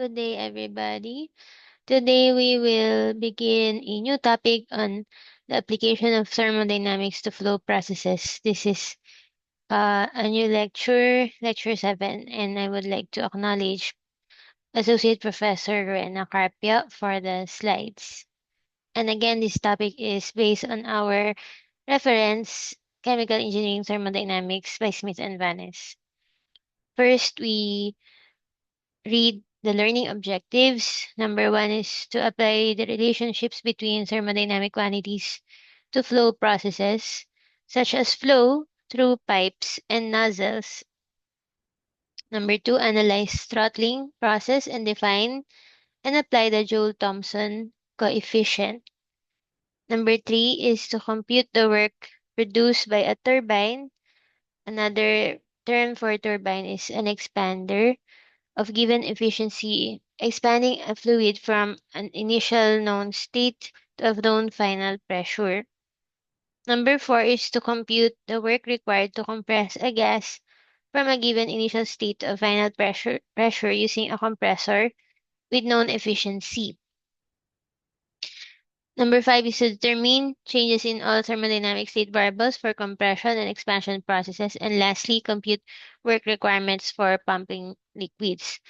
Good day, everybody. Today we will begin a new topic on the application of thermodynamics to flow processes. This is a new lecture 7, and I would like to acknowledge Associate Professor Rowena Carpio for the slides. And again, this topic is based on our reference, Chemical Engineering Thermodynamics by Smith and Vanes. First, we read the learning objectives. Number 1 is to apply the relationships between thermodynamic quantities to flow processes, such as flow through pipes and nozzles. Number 2, analyze throttling process and define and apply the Joule-Thomson coefficient. Number 3 is to compute the work produced by a turbine. Another term for turbine is an expander of given efficiency, expanding a fluid from an initial known state to a known final pressure. Number 4 is to compute the work required to compress a gas from a given initial state to a final pressure using a compressor with known efficiency. Number 5 is to determine changes in all thermodynamic state variables for compression and expansion processes. And lastly, compute work requirements for pumping liquids.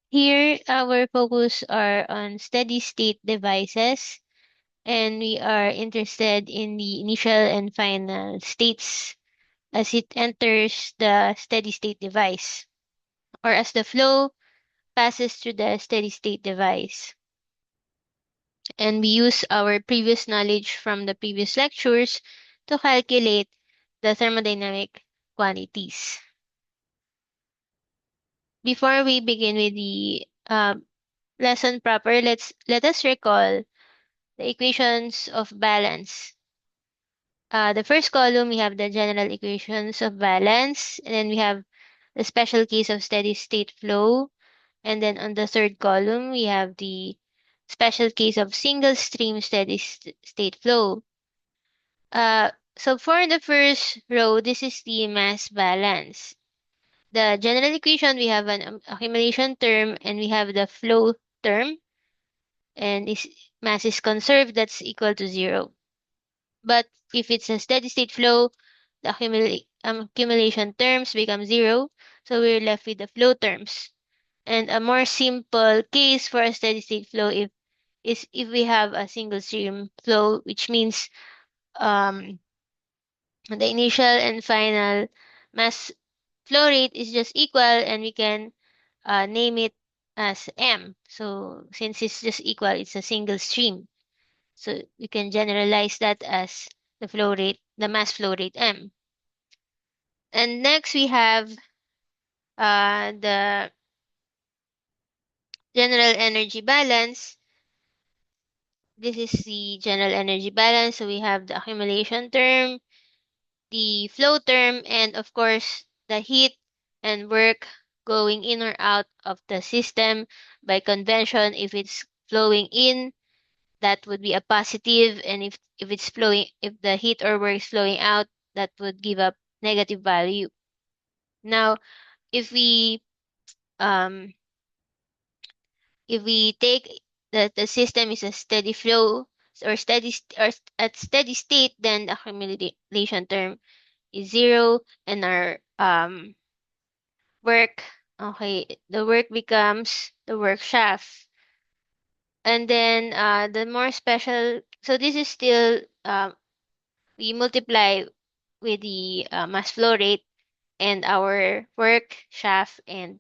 Here, our focus are on steady state devices, and we are interested in the initial and final states as it enters the steady state device, or as the flow passes through the steady state device. And we use our previous knowledge from the previous lectures to calculate the thermodynamic quantities. Before we begin with the lesson proper, let us recall the equations of balance. The first column, we have the general equations of balance, and then we have the special case of steady state flow. And then on the third column, we have the special case of single stream steady state flow. So for the first row, this is the mass balance. The general equation, we have an accumulation term and we have the flow term, and is mass is conserved, that's equal to 0. But if it's a steady state flow, the accumulation terms become 0, so we're left with the flow terms. And a more simple case for a steady state flow is if we have a single stream flow, which means the initial and final mass flow rate is just equal, and we can name it as M. So since it's just equal, it's a single stream. So we can generalize that as the flow rate, the mass flow rate M. And next we have the general energy balance. This is the general energy balance. So we have the accumulation term, the flow term, and of course the heat and work going in or out of the system. By convention, if it's flowing in, that would be a positive, and if it's flowing, if the heat or work is flowing out, that would give a negative value. Now, if we um take that the system is a steady flow or at steady state, then the accumulation term is 0, and our work, okay, the work becomes the work shaft. And then the more special, so this is still we multiply with the mass flow rate, and our work shaft and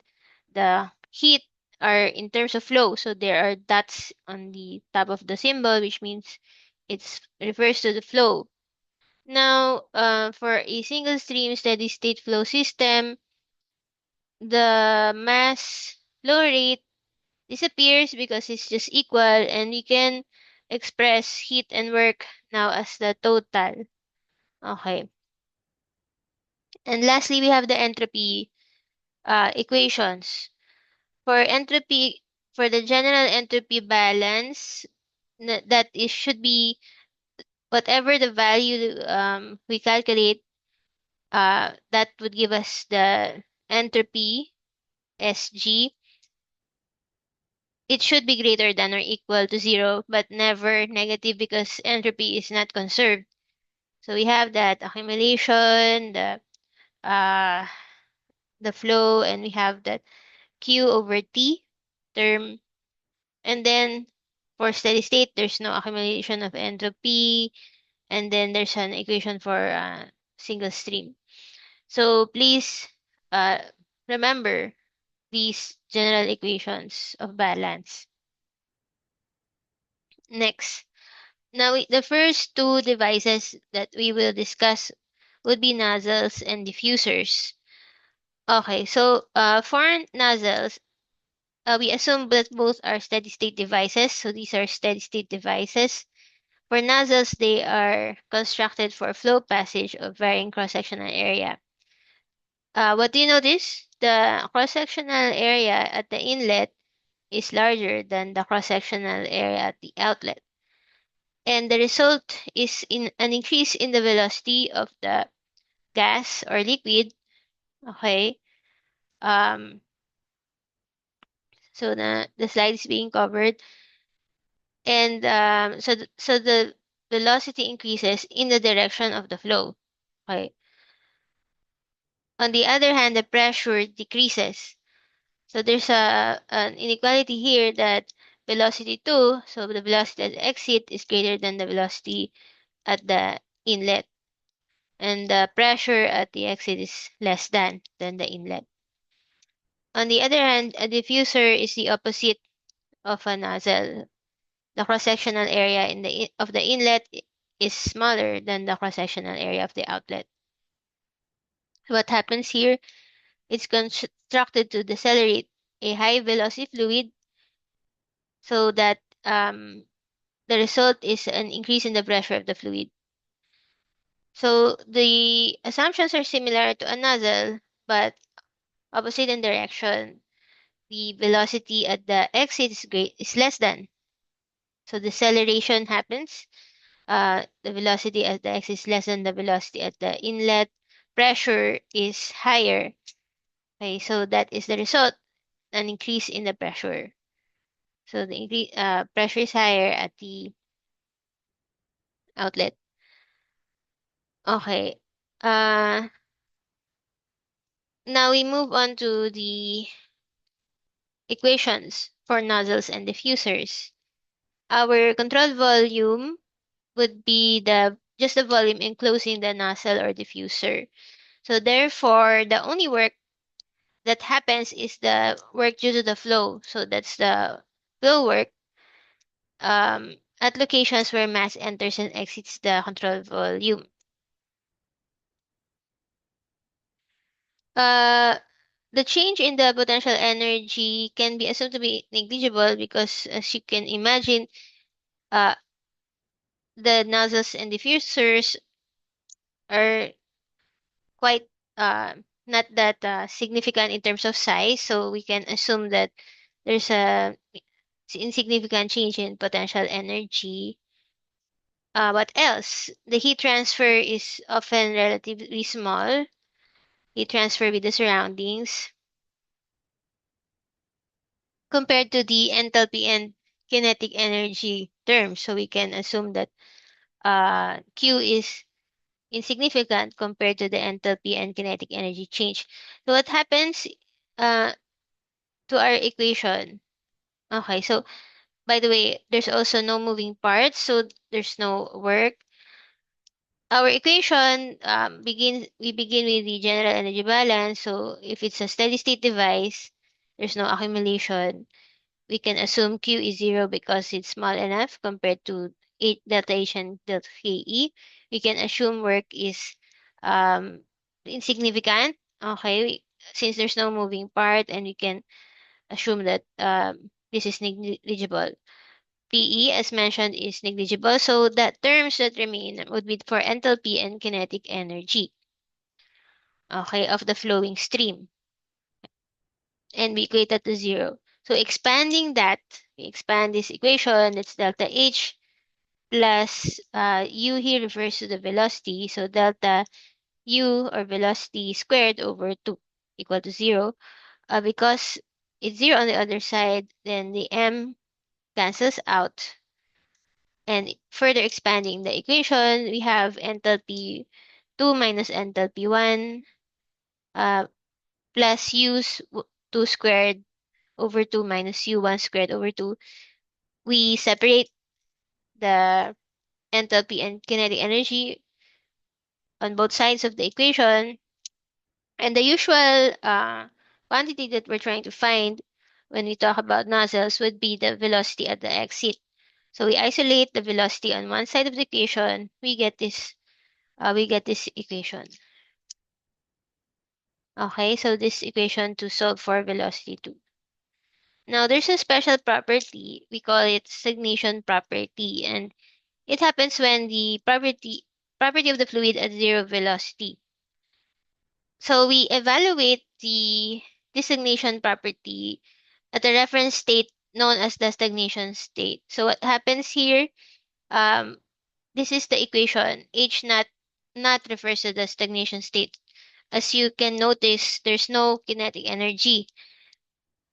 the heat are in terms of flow. So there are dots on the top of the symbol, which means it refers to the flow. Now, for a single stream steady state flow system, the mass flow rate disappears because it's just equal, and we can express heat and work now as the total. Okay. And lastly, we have the entropy equations. For entropy, for the general entropy balance, that is should be whatever the value we calculate, that would give us the entropy, Sg. it should be greater than or equal to zero, but never negative because entropy is not conserved. So we have that accumulation, uh the flow, and we have that Q over T term. And then for steady state, there's no accumulation of entropy. And then there's an equation for single stream. So please uh, remember these general equations of balance. Next, now the first two devices that we will discuss would be nozzles and diffusers. Okay, so for nozzles, we assume that both are steady state devices. So these are steady state devices. For nozzles, they are constructed for flow passage of varying cross-sectional area. What do you notice? The cross-sectional area at the inlet is larger than the cross-sectional area at the outlet. And the result is in an increase in the velocity of the gas or liquid. Okay. Um, so the slide is being covered. And so the velocity increases in the direction of the flow. Okay. On the other hand, the pressure decreases. So there's an inequality here that velocity 2, so the velocity at the exit is greater than the velocity at the inlet. And the pressure at the exit is less than the inlet. On the other hand, a diffuser is the opposite of a nozzle. The cross-sectional area of the inlet is smaller than the cross-sectional area of the outlet. What happens here? It's constructed to decelerate a high velocity fluid so that the result is an increase in the pressure of the fluid. So the assumptions are similar to a nozzle, but opposite in direction. The velocity at the exit is less than. So deceleration happens. The velocity at the exit is less than the velocity at the inlet. Pressure is higher. Okay, so that is the result, an increase in the pressure. So the pressure is higher at the outlet. Okay. Uh, Now we move on to the equations for nozzles and diffusers. Our control volume would be the just the volume enclosing the nozzle or diffuser. So therefore, the only work that happens is the work due to the flow. So that's the flow work at locations where mass enters and exits the control volume. Uh, the change in the potential energy can be assumed to be negligible because, as you can imagine, uh, the nozzles and diffusers are quite uh, not that significant in terms of size, so we can assume that there's a insignificant change in potential energy. What else? The heat transfer is often relatively small. Heat transfer with the surroundings compared to the enthalpy and kinetic energy terms. So we can assume that Q is insignificant compared to the enthalpy and kinetic energy change. So what happens uh, to our equation? Okay, so by the way, there's also no moving parts, so there's no work. Our equation we begin with the general energy balance. So if it's a steady state device, there's no accumulation. We can assume Q is zero because it's small enough compared to 8 delta H and delta KE. We can assume work is um, insignificant. Okay, since there's no moving part, and we can assume that this is negligible. PE, as mentioned, is negligible. So the terms that remain would be for enthalpy and kinetic energy, okay, of the flowing stream. And we equate that to zero. So expanding that, we expand this equation, that's delta H plus U here refers to the velocity. So delta U or velocity squared over 2 equal to 0 because it's zero on the other side, then the m cancels out. And further expanding the equation, we have enthalpy 2 minus enthalpy 1 uh, plus 2 squared over 2 minus u1 squared over 2. We separate the enthalpy and kinetic energy on both sides of the equation. And the usual quantity that we're trying to find when we talk about nozzles would be the velocity at the exit. So we isolate the velocity on one side of the equation, we get this equation. Okay, so this equation to solve for velocity 2. Now there's a special property, we call it stagnation property, and it happens when the property of the fluid at zero velocity. So we evaluate the stagnation property at a reference state known as the stagnation state. So what happens here? Um, this is the equation. H not refers to the stagnation state. As you can notice, there's no kinetic energy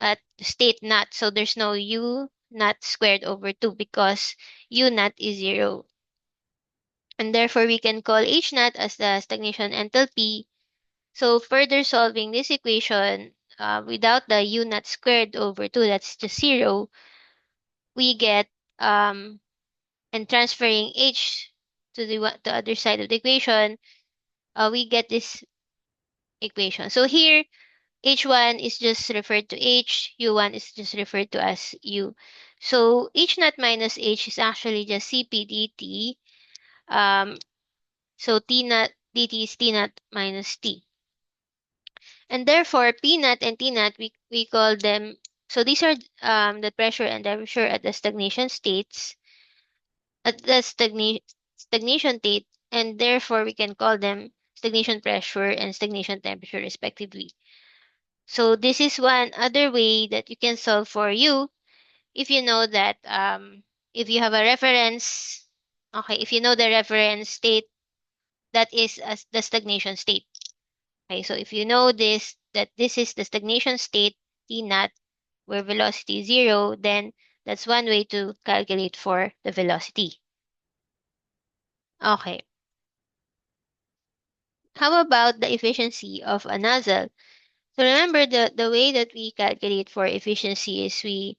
at state not, so there's no U not squared over 2 because U not is 0. And therefore, we can call H naught as the stagnation enthalpy. So further solving this equation, without the U naught squared over 2, that's just 0, we get, and transferring H to the other side of the equation, we get this equation. So here, H1 is just referred to H, U1 is just referred to as U. So H naught minus H is actually just Cp dt. So T naught dt is T naught minus T. And therefore, P naught and T naught, we call them, so these are the pressure and temperature at the stagnation states, at the stagnation state, and therefore we can call them stagnation pressure and stagnation temperature respectively. So this is one other way that you can solve for U if you know that if you have a reference, okay, if you know the reference state that is as the stagnation state. Okay, so if you know this, that this is the stagnation state, T naught, where velocity is 0, then that's one way to calculate for the velocity. Okay. How about the efficiency of a nozzle? So remember the way that we calculate for efficiency is we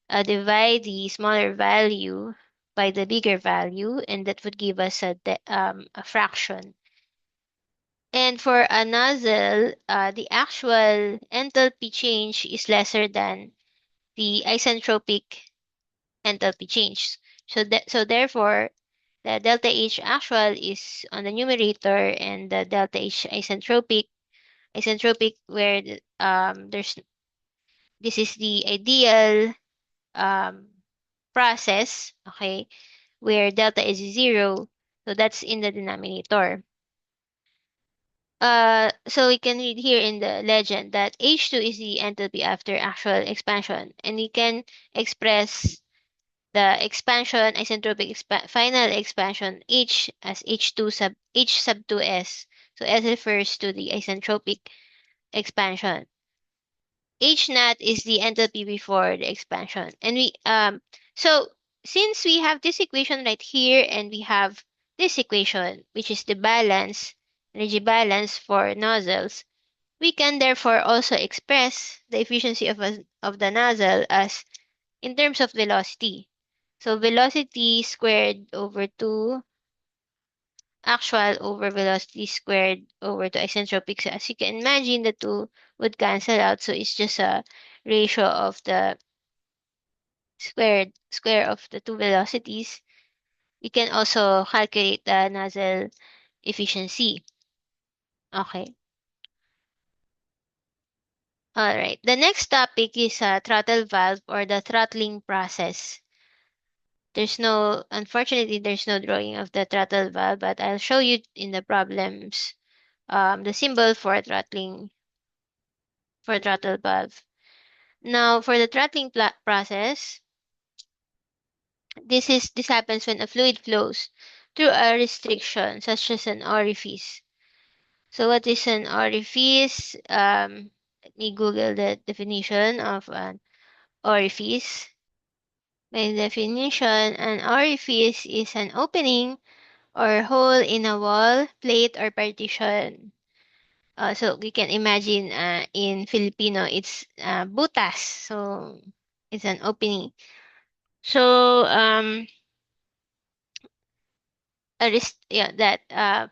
divide the smaller value by the bigger value, and that would give us a fraction. And for a nozzle, the actual enthalpy change is lesser than the isentropic enthalpy change. So therefore, the delta H actual is on the numerator, and the delta H isentropic where there's this is the ideal um, process, okay, where delta is 0. So that's in the denominator. So we can read here in the legend that H2 is the enthalpy after actual expansion, and we can express the expansion, final expansion H as H2 sub H sub 2s. So S refers to the isentropic expansion. H naught is the enthalpy before the expansion. And so since we have this equation right here and we have this equation, which is the energy balance for nozzles, we can therefore also express the efficiency of the nozzle as in terms of velocity. So velocity squared over 2 actual over velocity squared over 2 isentropic. So as you can imagine, the two would cancel out. So it's just a ratio of the square of the two velocities. We can also calculate the nozzle efficiency. Okay. All right. The next topic is a throttle valve or the throttling process. Unfortunately, there's no drawing of the throttle valve, but I'll show you in the problems the symbol for throttle valve. Now, for the throttling process, this happens when a fluid flows through a restriction, such as an orifice. So, what is an orifice? me Google the definition of an orifice. By definition, an orifice is an opening or hole in a wall, plate, or partition. So we can imagine in Filipino, it's butas. So it's an opening. So that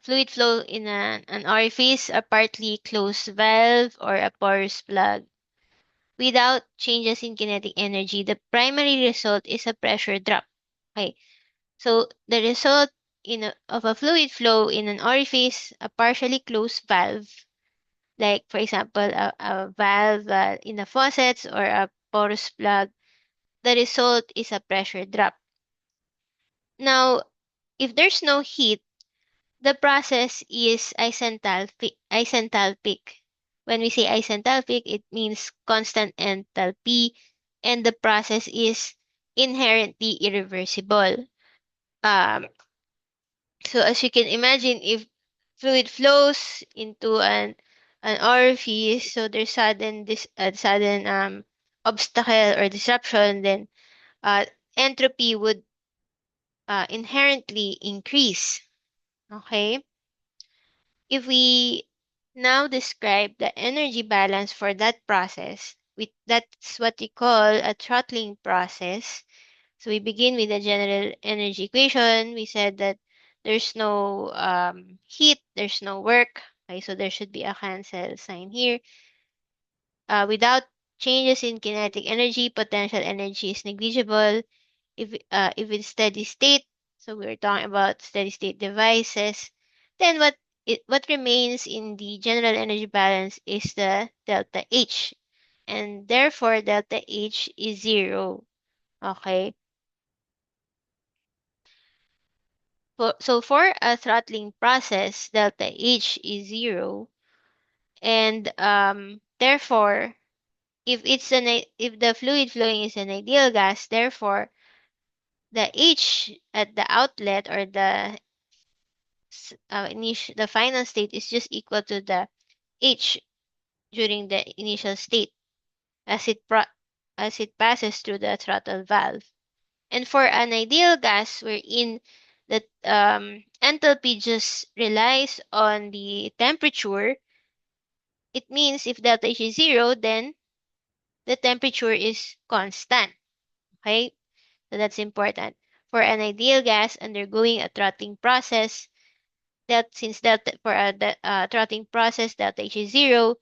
fluid flow in an orifice, a partly closed valve, or a porous plug. Without changes in kinetic energy, the primary result is a pressure drop. Okay, so the result of a fluid flow in an orifice, a partially closed valve, like for example, a valve in the faucets or a porous plug, the result is a pressure drop. Now, if there's no heat, the process is isenthalpic. When we say isenthalpic, it means constant enthalpy, and the process is inherently irreversible. Um, so as you can imagine, if fluid flows into an orifice, so there's sudden obstacle or disruption, then uh, entropy would inherently increase. Okay? If we now describe the energy balance for that process, that's what we call a throttling process. So we begin with the general energy equation. We said that there's no heat, there's no work. Okay, so there should be a cancel sign here. Without changes in kinetic energy, potential energy is negligible. If it's steady state, so we're talking about steady state devices, then what remains in the general energy balance is the delta H, and therefore delta H is zero. Okay. For a throttling process, delta H is zero, and therefore, if the fluid flowing is an ideal gas, therefore the H at the outlet or the final state is just equal to the H during the initial state as as it passes through the throttle valve. And for an ideal gas wherein the enthalpy just relies on the temperature, it means if delta H is zero, then the temperature is constant. Okay? So that's important. For an ideal gas undergoing a throttling process, that since delta for a throttling process, delta H is zero,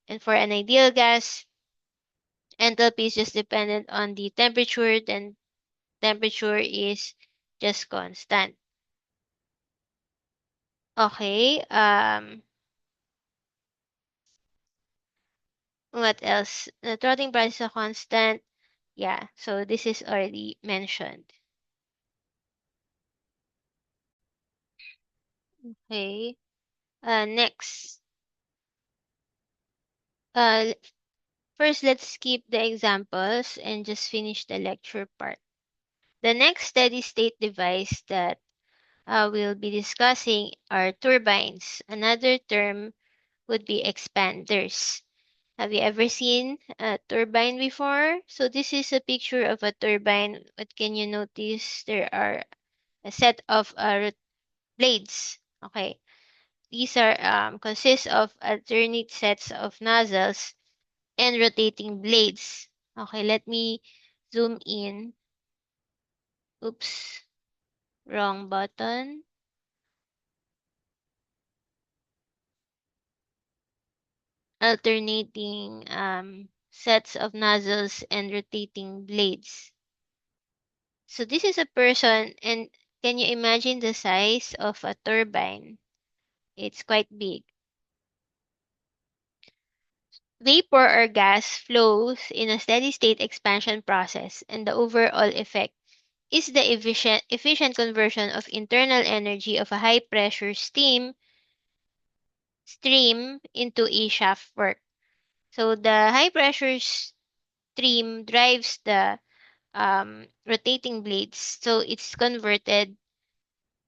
and for an ideal gas, enthalpy is just dependent on the temperature, then temperature is just constant. Okay, what else? The throttling process is a constant. Yeah, so this is already mentioned. Okay, next. Uh, First, let's skip the examples and just finish the lecture part. The next steady state device that we'll be discussing are turbines. Another term would be expanders. Have you ever seen a turbine before? So this is a picture of a turbine. What can you notice? There are a set of blades. Okay, these are consist of alternate sets of nozzles and rotating blades. Okay, let me zoom in. Oops, wrong button. Alternating sets of nozzles and rotating blades. So this is a person, and can you imagine the size of a turbine? It's quite big. Vapor or gas flows in a steady state expansion process, and the overall effect is the efficient conversion of internal energy of a high pressure stream into a shaft work. So the high pressure stream drives the rotating blades. So it's converted,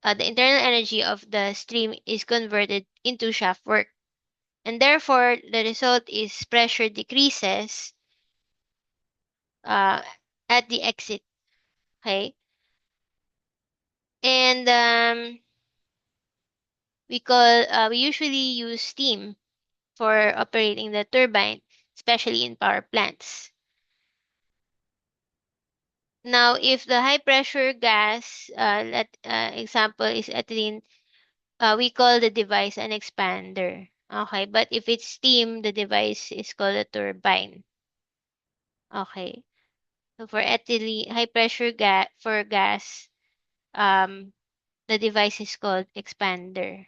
the internal energy of the stream is converted into shaft work. And therefore, the result is pressure decreases uh, at the exit. Okay. And we usually use steam for operating the turbine, especially in power plants. Now, if the high pressure gas, example is ethylene, we call the device an expander. Okay, but if it's steam, the device is called a turbine. Okay, so for ethylene, high pressure gas, um, the device is called expander.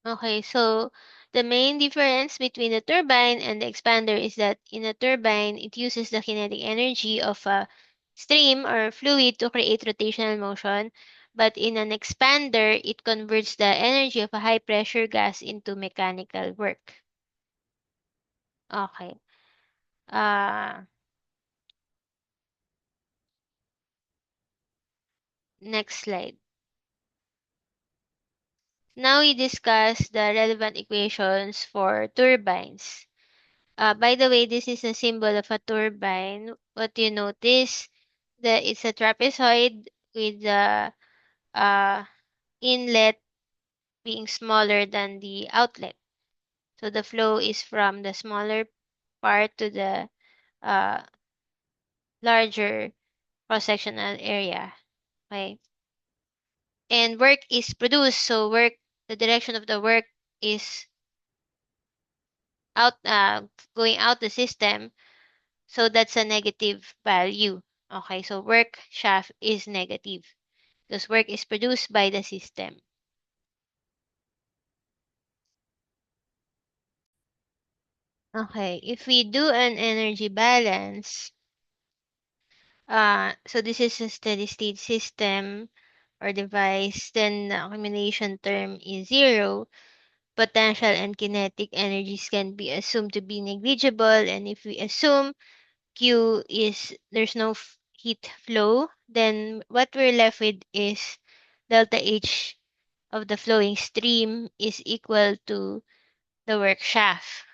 Okay, so the main difference between the turbine and the expander is that in a turbine, it uses the kinetic energy of a stream or fluid to create rotational motion, but in an expander, it converts the energy of a high pressure gas into mechanical work. Okay. Uh, Next slide. Now we discuss the relevant equations for turbines. By the way, this is a symbol of a turbine. What you notice that it's a trapezoid with the uh, inlet being smaller than the outlet. So the flow is from the smaller part to the uh, larger cross-sectional area. Okay. And work is produced. So the direction of the work is out, going out the system. So that's a negative value. Okay, so work shaft is negative because work is produced by the system. Okay, if we do an energy balance, so this is a steady state system or device, then the accumulation term is zero. Potential and kinetic energies can be assumed to be negligible, and if we assume Q is there's no heat flow, then what we're left with is delta H of the flowing stream is equal to the work shaft.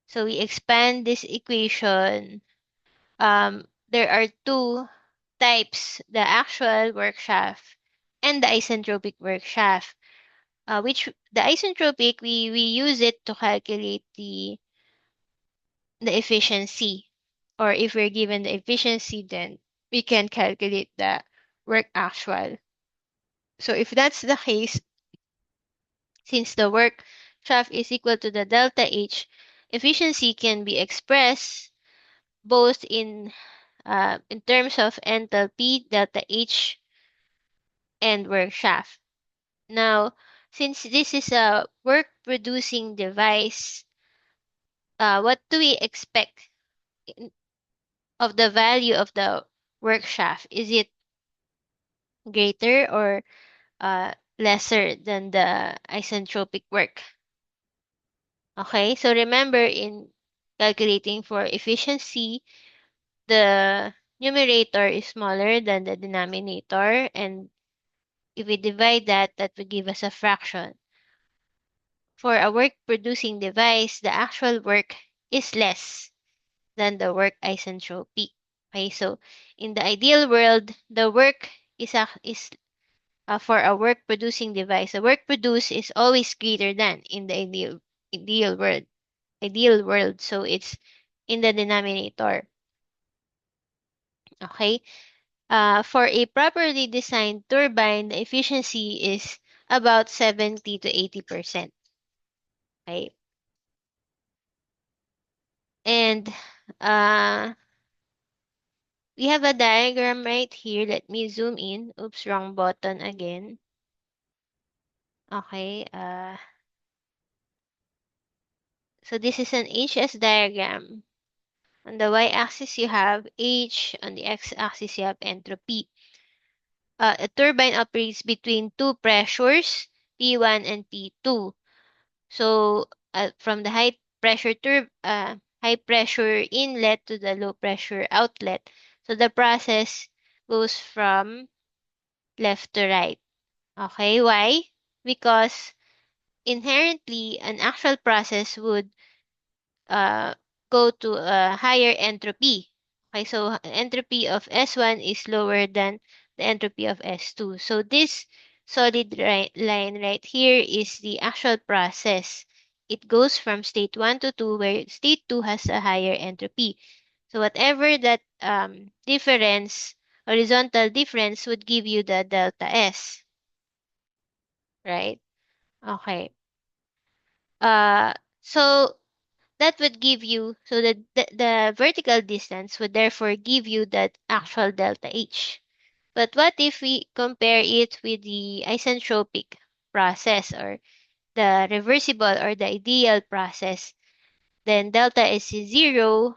So we expand this equation. There are two types, the actual work shaft and the isentropic work shaft. Which the isentropic we use it to calculate the efficiency. Or if we're given the efficiency, then we can calculate the work actual. So if that's the case, since the work shaft is equal to the delta H, efficiency can be expressed both in terms of enthalpy, delta H, and work shaft. Now, since this is a work producing device, what do we expect of the value of the work shaft? Is it greater or lesser than the isentropic work? Okay, so remember in calculating for efficiency, the numerator is smaller than the denominator, and if we divide that, that would give us a fraction. For a work-producing device, the actual work is less than the work isentropy. Okay, so in the ideal world, the work is for a work-producing device. The work produced is always greater than in the ideal world. Ideal world, so it's in the denominator. Okay. For a properly designed turbine, the efficiency is about 70 to 80%. Okay. And uh, we have a diagram right here. Let me zoom in. Oops, wrong button again. Okay. So this is an HS diagram. On the y-axis, you have H. On the x-axis, you have entropy. A turbine operates between two pressures, P1 and P2. So from the high pressure inlet to the low pressure outlet. So the process goes from left to right. Okay, why? Because inherently an actual process would uh, go to a higher entropy. Okay, so entropy of S1 is lower than the entropy of S2. So this solid line right here is the actual process. It goes from state 1 to 2, where state 2 has a higher entropy. So whatever that horizontal difference would give you the delta S, right? Okay. Uh, so that would give you, so the vertical distance would therefore give you that actual delta H. But what if we compare it with the isentropic process, or the reversible or the ideal process? Then delta S is zero,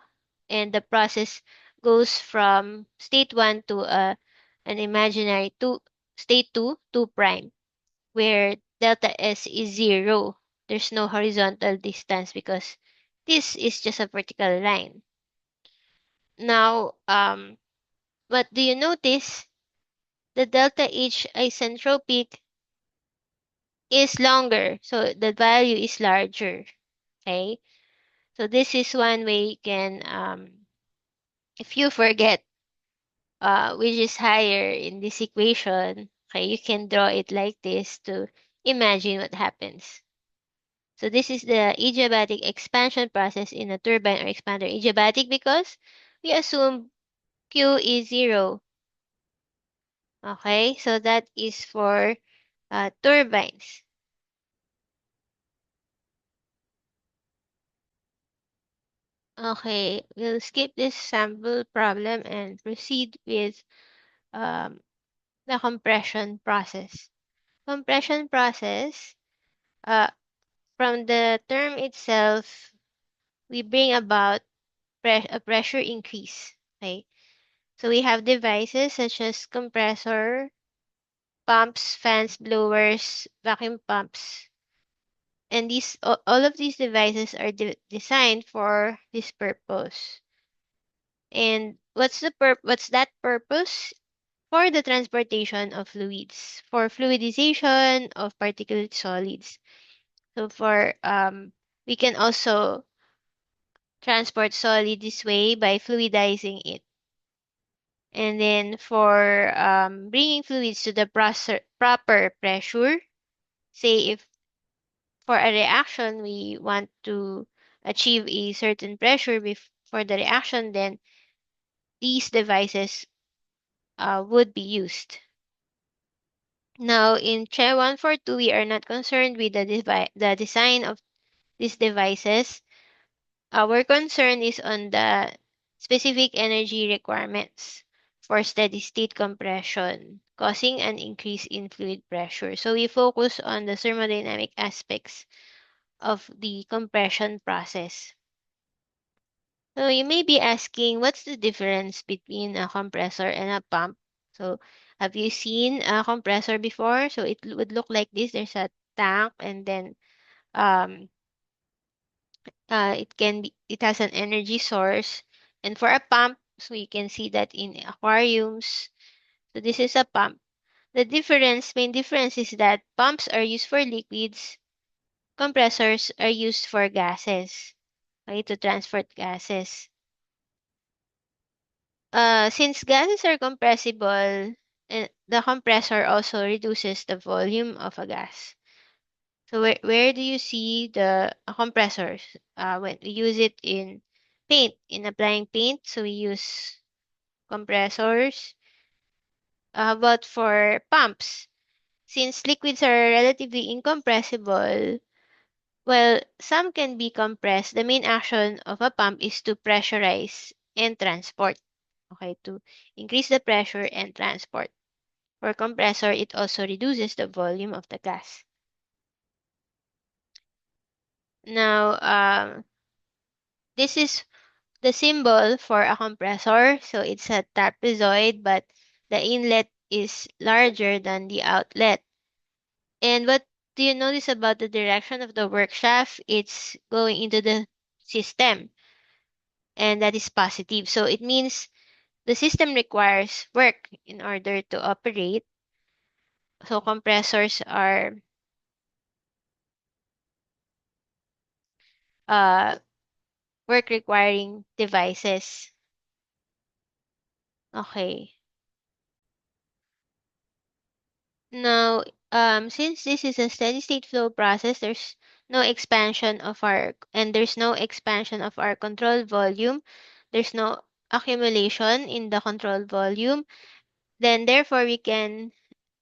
and the process goes from state 1 to an imaginary 2, state 2, 2 prime, where delta S is zero. There's no horizontal distance because this is just a vertical line. Now, what do you notice? The delta H isentropic is longer, so the value is larger. Okay, so this is one way you can, if you forget which is higher in this equation, okay, you can draw it like this to imagine what happens. So this is the adiabatic expansion process in a turbine or expander. Adiabatic because we assume Q is zero. Okay, so that is for turbines. Okay, we'll skip this sample problem and proceed with um, the compression process. Compression process, uh, from the term itself, we bring about a pressure increase. Okay, so we have devices such as compressor, pumps, fans, blowers, vacuum pumps, and all of these devices are designed for this purpose. And what's that purpose? For the transportation of fluids, for fluidization of particulate solids. So for we can also transport solid this way by fluidizing it. And then for bringing fluids to the proper pressure, say if for a reaction we want to achieve a certain pressure for the reaction, then these devices would be used. Now, in Chair 142, we are not concerned with the design of these devices. Our concern is on the specific energy requirements for steady state compression, causing an increase in fluid pressure. So we focus on the thermodynamic aspects of the compression process. So you may be asking, what's the difference between a compressor and a pump? So have you seen a compressor before? So it would look like this. There's a tank, and then um it has an energy source. And for a pump, so you can see that in aquariums. So this is a pump. The main difference is that pumps are used for liquids, compressors are used for gases, okay, to transport gases. Since gases are compressible, the compressor also reduces the volume of a gas. So where do you see the compressors? When we use it in paint, in applying paint, so we use compressors. But for pumps, since liquids are relatively incompressible, well, some can be compressed. The main action of a pump is to pressurize and transport. Okay, to increase the pressure and transport. For compressor, it also reduces the volume of the gas. Now, this is the symbol for a compressor. So it's a trapezoid, but the inlet is larger than the outlet. And what do you notice about the direction of the work shaft? It's going into the system, and that is positive. So it means the system requires work in order to operate. So compressors are uh, work requiring devices. Okay. Now, since this is a steady state flow process, there's no expansion of our control volume. There's no accumulation in the control volume. Then therefore we can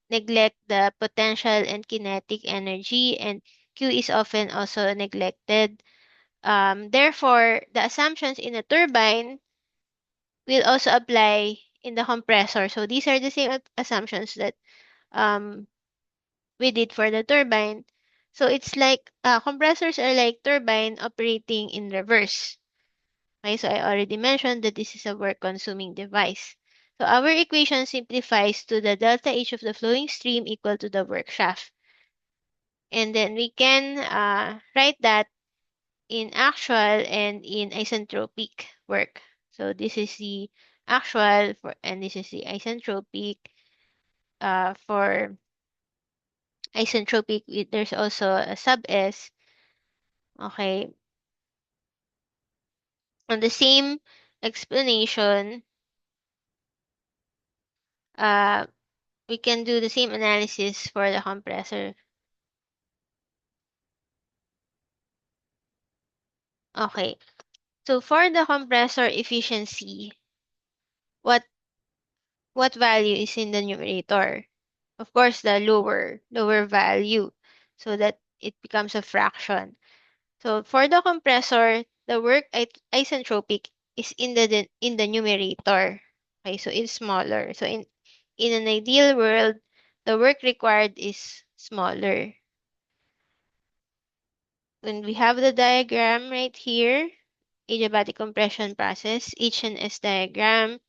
neglect the potential and kinetic energy, and Q is often also neglected. Therefore, the assumptions in a turbine will also apply in the compressor. So these are the same assumptions that um, we did for the turbine. So it's like compressors are like turbine operating in reverse. Okay, so I already mentioned that this is a work-consuming device. So our equation simplifies to the delta H of the flowing stream equal to the work shaft. And then we can write that in actual and in isentropic work. So this is the actual for, and this is the isentropic. For isentropic, there's also a sub S. Okay. On the same explanation, uh, we can do the same analysis for the compressor. Okay. So for the compressor efficiency, what what value is in the numerator? Of course, the lower value, so that it becomes a fraction. So for the compressor, the work isentropic is in the numerator. Okay, so it's smaller. So in an ideal world, the work required is smaller. When we have the diagram right here, adiabatic compression process, H and S diagram,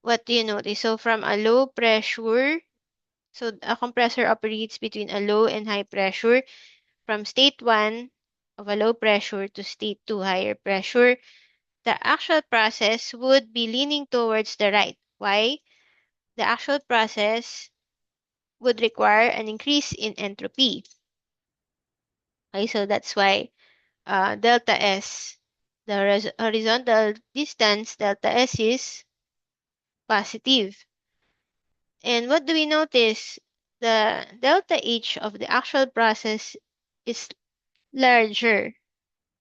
what do you notice? So from a low pressure, so a compressor operates between a low and high pressure from state 1 of a low pressure to state 2 higher pressure. The actual process would be leaning towards the right. Why? The actual process would require an increase in entropy. Okay, so that's why delta S, the horizontal distance delta S is positive. And what do we notice? The delta H of the actual process is larger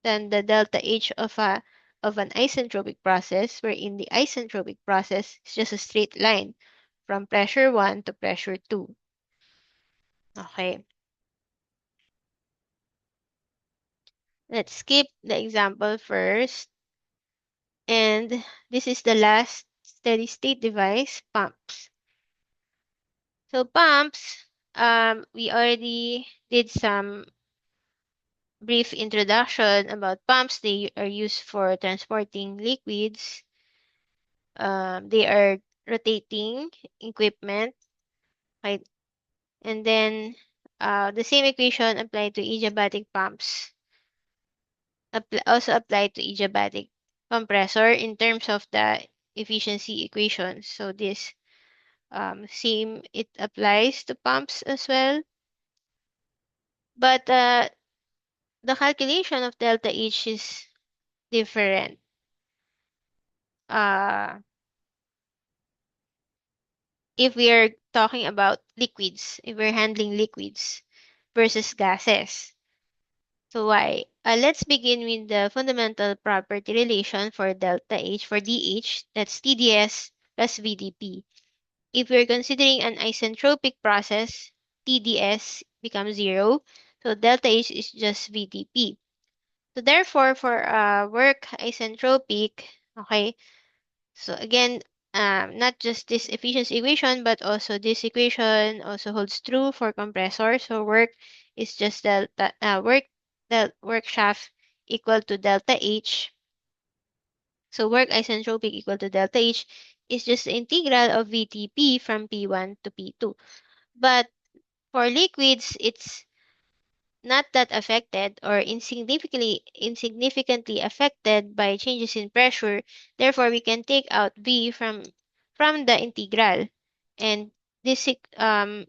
than the delta H of an isentropic process, wherein the isentropic process is just a straight line from pressure 1 to pressure 2. Okay. Let's skip the example first. And this is the last steady state device, pumps. So pumps, we already did some brief introduction about pumps. They are used for transporting liquids. They are rotating equipment, right? And then the same equation applied to adiabatic pumps also applied to adiabatic compressor in terms of the efficiency equation. So this same it applies to pumps as well. But the calculation of delta H is different. Uh, if we are talking about liquids, if we're handling liquids versus gases. So why? Let's begin with the fundamental property relation for delta H, for dH, that's TdS plus VdP. If we're considering an isentropic process, TdS becomes 0, so delta H is just VdP. So therefore, for work isentropic, okay, so again, not just this efficiency equation, but also this equation also holds true for compressor. So work is just the work shaft equal to delta H. So work isentropic equal to delta H is just the integral of VTP from P1 to P2. But for liquids, it's not that affected or insignificantly affected by changes in pressure. Therefore, we can take out V from the integral, and this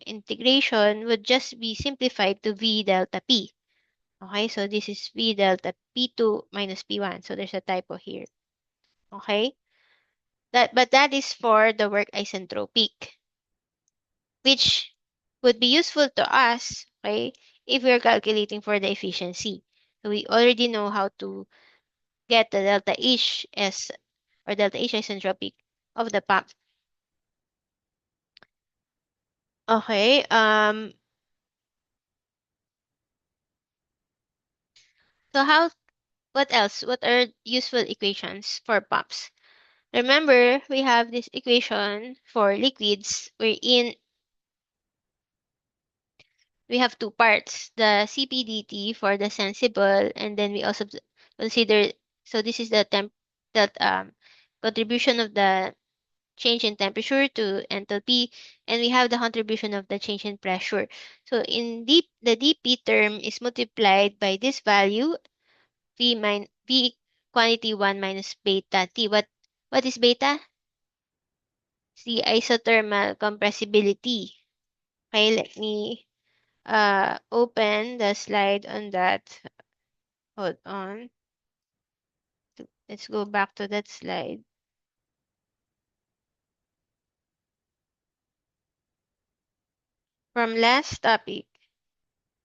integration would just be simplified to V delta P. Okay, so this is V delta P2 minus P1. So there's a typo here. Okay? But that is for the work isentropic, which would be useful to us, okay, if we're calculating for the efficiency. So we already know how to get the delta H as or delta H isentropic of the pump. Okay, so what else? What are useful equations for pumps? Remember, we have this equation for liquids wherein we have two parts, the CPDT for the sensible, and then we also consider, so this is the that contribution of the change in temperature to enthalpy, and we have the contribution of the change in pressure. So the dP term is multiplied by this value, V quantity 1 minus beta T. What is beta? It's the isothermal compressibility. Okay, let me open the slide on that. Hold on. Let's go back to that slide. From last topic,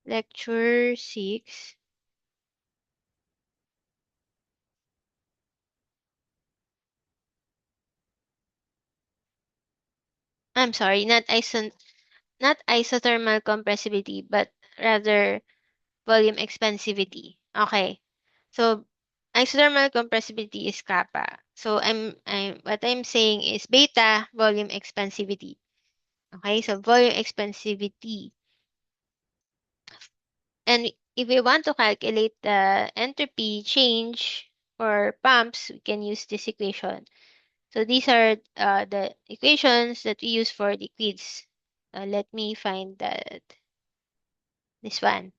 lecture 6. I'm sorry, not isothermal compressibility, but rather volume expansivity. Okay. So isothermal compressibility is kappa. So I'm what I'm saying is beta volume expansivity. Okay, so volume expansivity. And if we want to calculate the entropy change for pumps, we can use this equation. So these are the equations that we use for liquids. Let me find this one.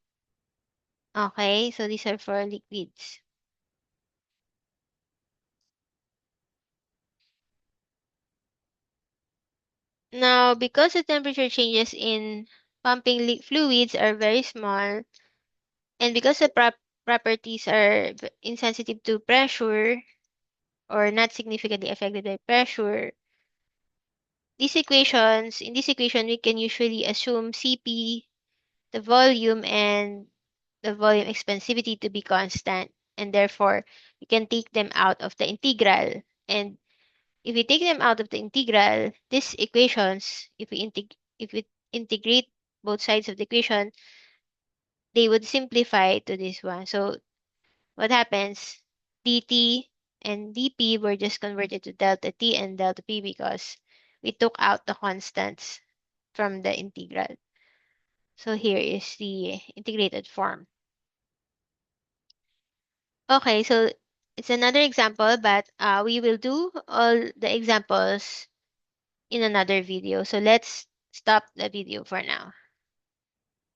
Okay, so these are for liquids. Now, because the temperature changes in pumping fluids are very small, and because the properties are insensitive to pressure or not significantly affected by pressure, in this equation, we can usually assume Cp, the volume, and the volume expansivity to be constant, and therefore we can take them out of the integral. And if we take them out of the integral, these equations, if we integrate both sides of the equation, they would simplify to this one. So what happens? dt and dp were just converted to delta t and delta p because we took out the constants from the integral. So here is the integrated form. Okay, so it's another example, but we will do all the examples in another video. So let's stop the video for now.